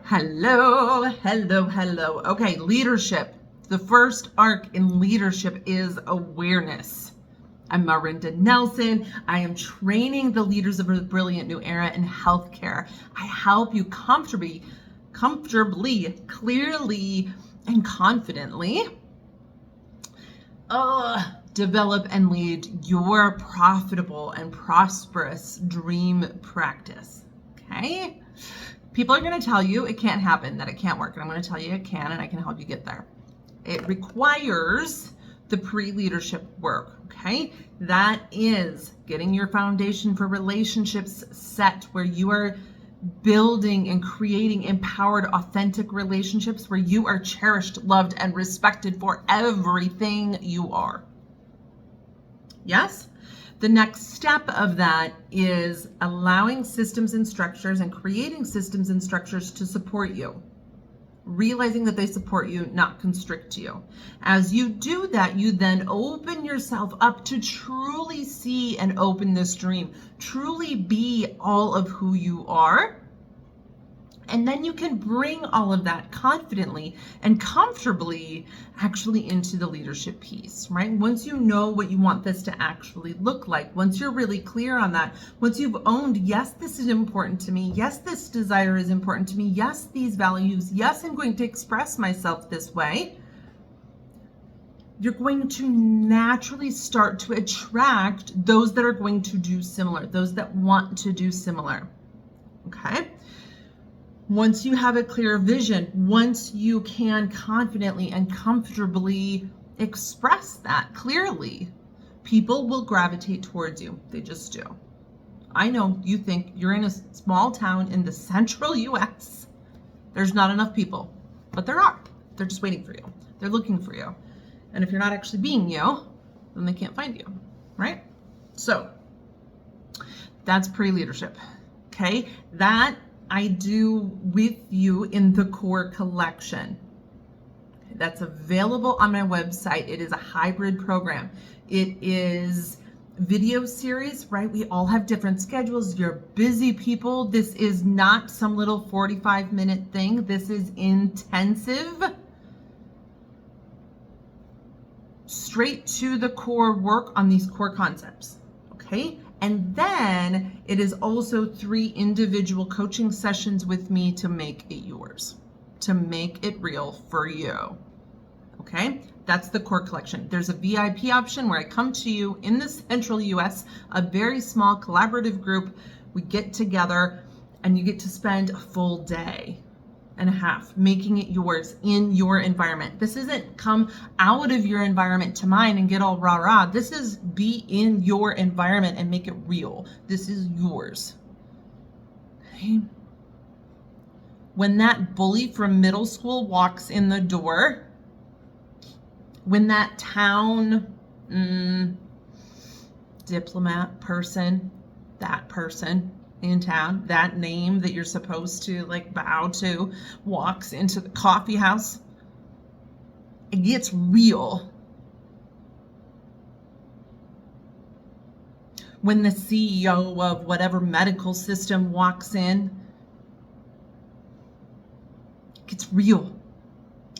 Hello, hello, hello. Okay, leadership. The first arc in leadership is awareness. I'm Marinda Nelson. I am training the leaders of a brilliant new era in healthcare. I help you comfortably, clearly, and confidently develop and lead your profitable and prosperous dream practice. Okay? People are going to tell you it can't happen, that it can't work, and I'm going to tell you it can, and I can help you get there. It requires the pre-leadership work, okay? That is getting your foundation for relationships set where you are building and creating empowered, authentic relationships where you are cherished, loved, and respected for everything you are. Yes? The next step of that is allowing systems and structures and creating systems and structures to support you. Realizing that they support you, not constrict you. As you do that, you then open yourself up to truly see and open this dream, truly be all of who you are. And then you can bring all of that confidently and comfortably actually into the leadership piece, right? Once you know what you want this to actually look like, once you're really clear on that, once you've owned, yes, this is important to me. Yes, this desire is important to me. Yes, these values. Yes, I'm going to express myself this way. You're going to naturally start to attract those that are going to do similar, those that want to do similar. Okay? Once you have a clear vision, once you can confidently and comfortably express that clearly, people will gravitate towards you. They just do. I know you think you're in a small town in the central US. There's not enough people, but there are. They're just waiting for you. They're looking for you. And if you're not actually being you, then they can't find you, right? So that's pre-leadership, okay? That I do with you in the core collection. That's available on my website. It is a hybrid program. It is video series, right? We all have different schedules. You're busy people. This is not some little 45-minute thing. This is intensive, straight to the core work on these core concepts, okay? And then it is also 3 individual coaching sessions with me to make it yours, to make it real for you. Okay, that's the core collection. There's a VIP option where I come to you in the central US, a very small collaborative group. We get together and you get to spend a full day and a half making it yours in your environment. This isn't come out of your environment to mine and get all rah-rah. This is be in your environment and make it real. This is yours. Okay. When that bully from middle school walks in the door, when that town diplomat person, that person in town, that name that you're supposed to like bow to, walks into the coffee house, it gets real. When the CEO of whatever medical system walks in, it gets real.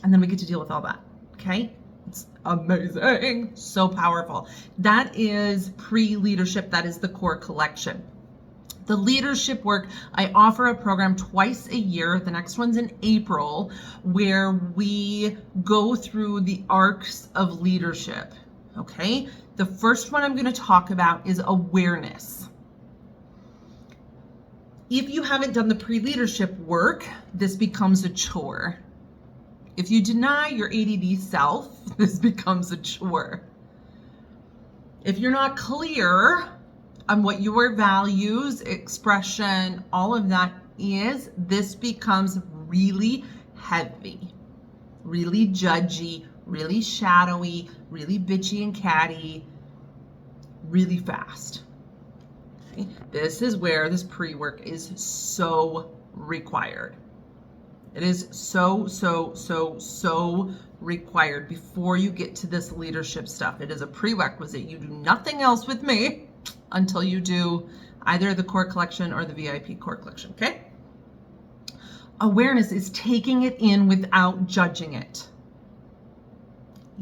And then we get to deal with all that, okay? It's amazing, so powerful. That is pre-leadership. That is the core collection. The leadership work, I offer a program twice a year. The next one's in April, where we go through the arcs of leadership, okay? The first one I'm going to talk about is awareness. If you haven't done the pre-leadership work, this becomes a chore. If you deny your ADD self, this becomes a chore. If you're not clear on what your values, expression, all of that is, this becomes really heavy, really judgy, really shadowy, really bitchy and catty, really fast. Okay? This is where this pre-work is so required. It is so required before you get to this leadership stuff. It is a prerequisite. You do nothing else with me until you do either the core collection or the VIP core collection, okay? Awareness is taking it in without judging it.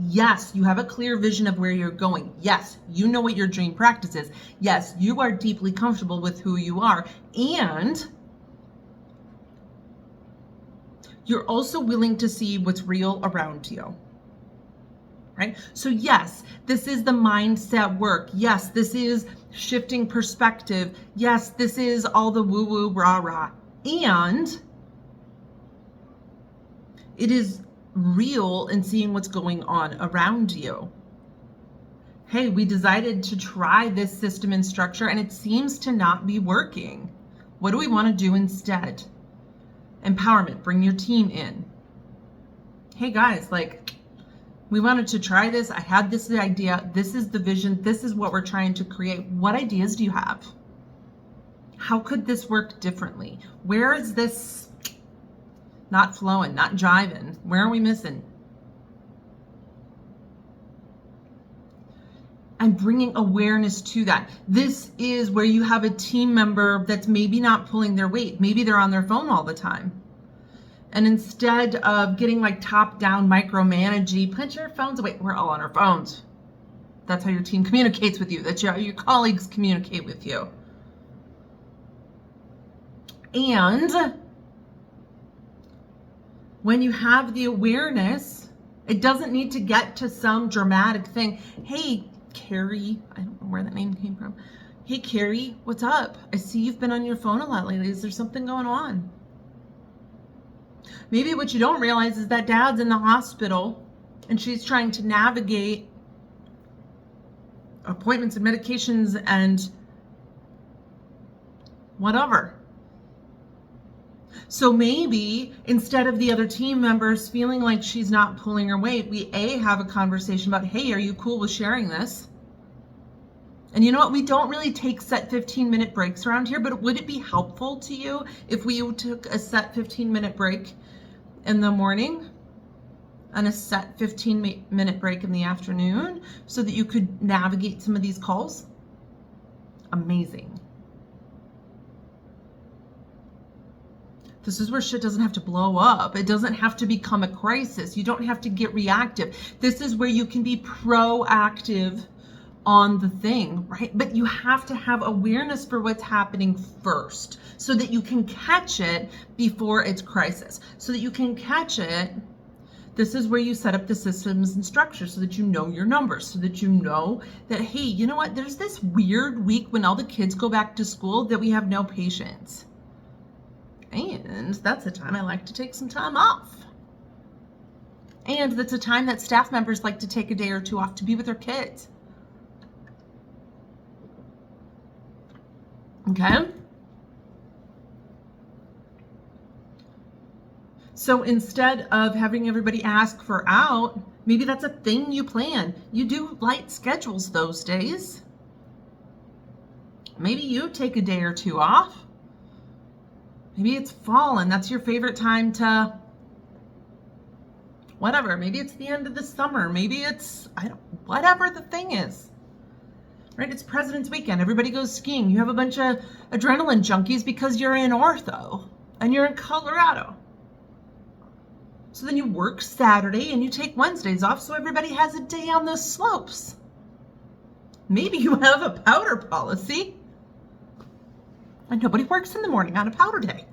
Yes, you have a clear vision of where you're going. Yes, you know what your dream practice is. Yes, you are deeply comfortable with who you are. And you're also willing to see what's real around you. Right? So yes, this is the mindset work. Yes, this is shifting perspective. Yes, this is all the woo-woo, rah-rah. And it is real in seeing what's going on around you. Hey, we decided to try this system and structure and it seems to not be working. What do we want to do instead? Empowerment, bring your team in. Hey guys, like, we wanted to try this. I had this idea. This is the vision. This is what we're trying to create. What ideas do you have? How could this work differently? Where is this not flowing, not jiving? Where are we missing? And bringing awareness to that. This is where you have a team member that's maybe not pulling their weight. Maybe they're on their phone all the time. And instead of getting like top-down micromanaging, put your phones away. We're all on our phones. That's how your team communicates with you. That's how your colleagues communicate with you. And when you have the awareness, it doesn't need to get to some dramatic thing. Hey, Carrie, I don't know where that name came from. Hey, Carrie, what's up? I see you've been on your phone a lot lately. Is there something going on? Maybe what you don't realize is that Dad's in the hospital and she's trying to navigate appointments and medications and whatever. So maybe instead of the other team members feeling like she's not pulling her weight, we have a conversation about, hey, are you cool with sharing this? And you know what? We don't really take set 15-minute breaks around here, but would it be helpful to you if we took a set 15-minute break in the morning and a set 15-minute break in the afternoon so that you could navigate some of these calls? Amazing. This is where shit doesn't have to blow up. It doesn't have to become a crisis. You don't have to get reactive. This is where you can be proactive on the thing, right? But you have to have awareness for what's happening first so that you can catch it before it's crisis. So that you can catch it. This is where you set up the systems and structures so that you know your numbers, so that you know that, hey, you know what? There's this weird week when all the kids go back to school that we have no patients. And that's a time I like to take some time off. And that's a time that staff members like to take a day or two off to be with their kids. Okay? So instead of having everybody ask for out, maybe that's a thing you plan. You do light schedules those days. Maybe you take a day or two off. Maybe it's fall and that's your favorite time to whatever. Maybe it's the end of the summer. Maybe it's, whatever the thing is. Right? It's President's Weekend. Everybody goes skiing. You have a bunch of adrenaline junkies because you're in ortho and you're in Colorado. So then you work Saturday and you take Wednesdays off so everybody has a day on the slopes. Maybe you have a powder policy and nobody works in the morning on a powder day.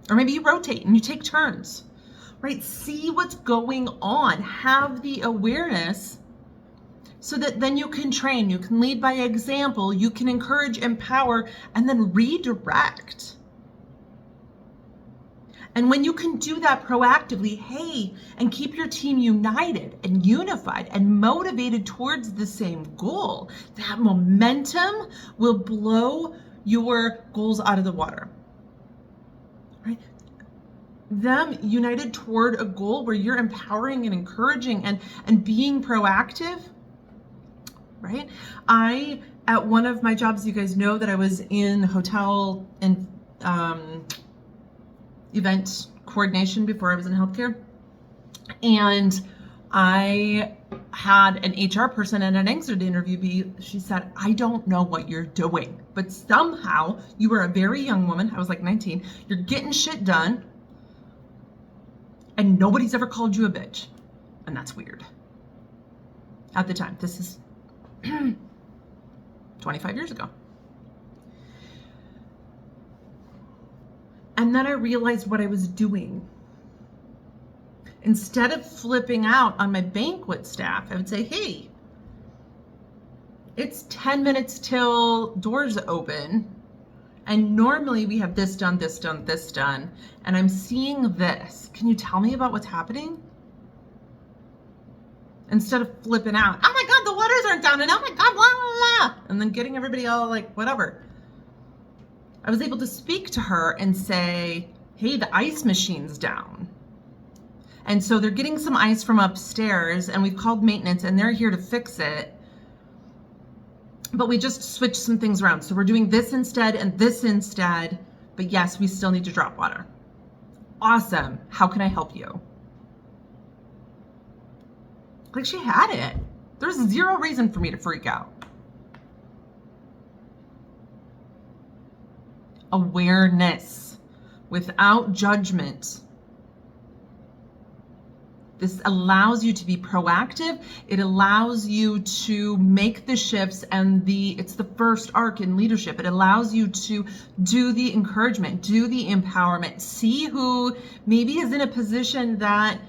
Or maybe you rotate and you take turns, right? See what's going on. Have the awareness so that then you can train, you can lead by example, you can encourage, empower, and then redirect. And when you can do that proactively, hey, and keep your team united and unified and motivated towards the same goal, that momentum will blow your goals out of the water. Right? Them united toward a goal where you're empowering and encouraging and being proactive, right? At one of my jobs, you guys know that I was in hotel and event coordination before I was in healthcare. And I had an HR person in an exit interview. She said, I don't know what you're doing, but somehow you were a very young woman. I was like 19. You're getting shit done. And nobody's ever called you a bitch. And that's weird. At the time, this is 25 years ago. And then I realized what I was doing. Instead of flipping out on my banquet staff, I would say, hey, it's 10 minutes till doors open. And normally we have this done, this done, this done. And I'm seeing this. Can you tell me about what's happening? Instead of flipping out, oh my God, the waters aren't down. And oh my God, blah, blah, blah. And then getting everybody all like, whatever. I was able to speak to her and say, hey, the ice machine's down. And so they're getting some ice from upstairs and we've called maintenance and they're here to fix it. But we just switched some things around. So we're doing this instead and this instead. But yes, we still need to drop water. Awesome. How can I help you? Like she had it. There's zero reason for me to freak out. Awareness without judgment. This allows you to be proactive. It allows you to make the shifts and it's the first arc in leadership. It allows you to do the encouragement, do the empowerment, see who maybe is in a position that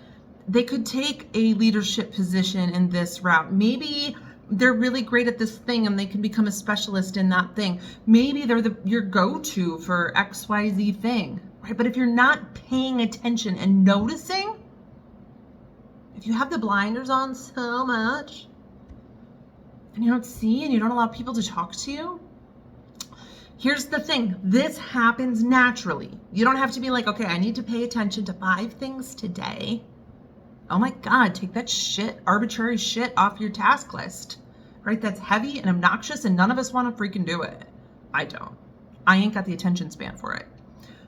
they could take a leadership position in this route. Maybe they're really great at this thing and they can become a specialist in that thing. Maybe they're your go-to for XYZ thing, right? But if you're not paying attention and noticing, if you have the blinders on so much and you don't see and you don't allow people to talk to you, here's the thing. This happens naturally. You don't have to be like, okay, I need to pay attention to 5 things today. Oh my God, take that arbitrary shit off your task list, right? That's heavy and obnoxious and none of us want to freaking do it. I don't. I ain't got the attention span for it.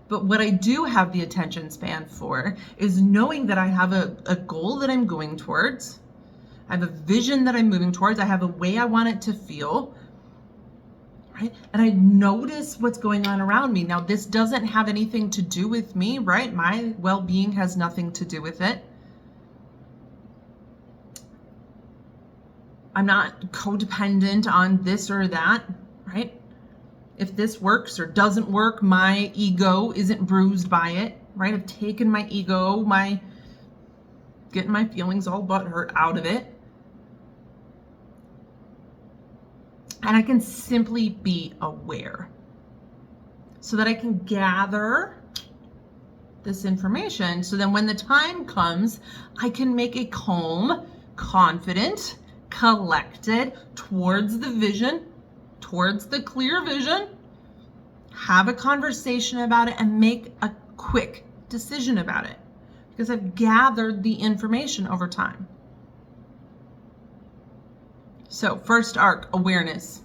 But what I do have the attention span for is knowing that I have a goal that I'm going towards. I have a vision that I'm moving towards. I have a way I want it to feel, right? And I notice what's going on around me. Now, this doesn't have anything to do with me, right? My well-being has nothing to do with it. I'm not codependent on this or that, right? If this works or doesn't work, my ego isn't bruised by it, right? I've taken my ego, getting my feelings all butthurt out of it. And I can simply be aware so that I can gather this information. So then when the time comes, I can make a calm, confident, collected towards the vision, towards the clear vision, have a conversation about it and make a quick decision about it because I've gathered the information over time. So first arc, awareness.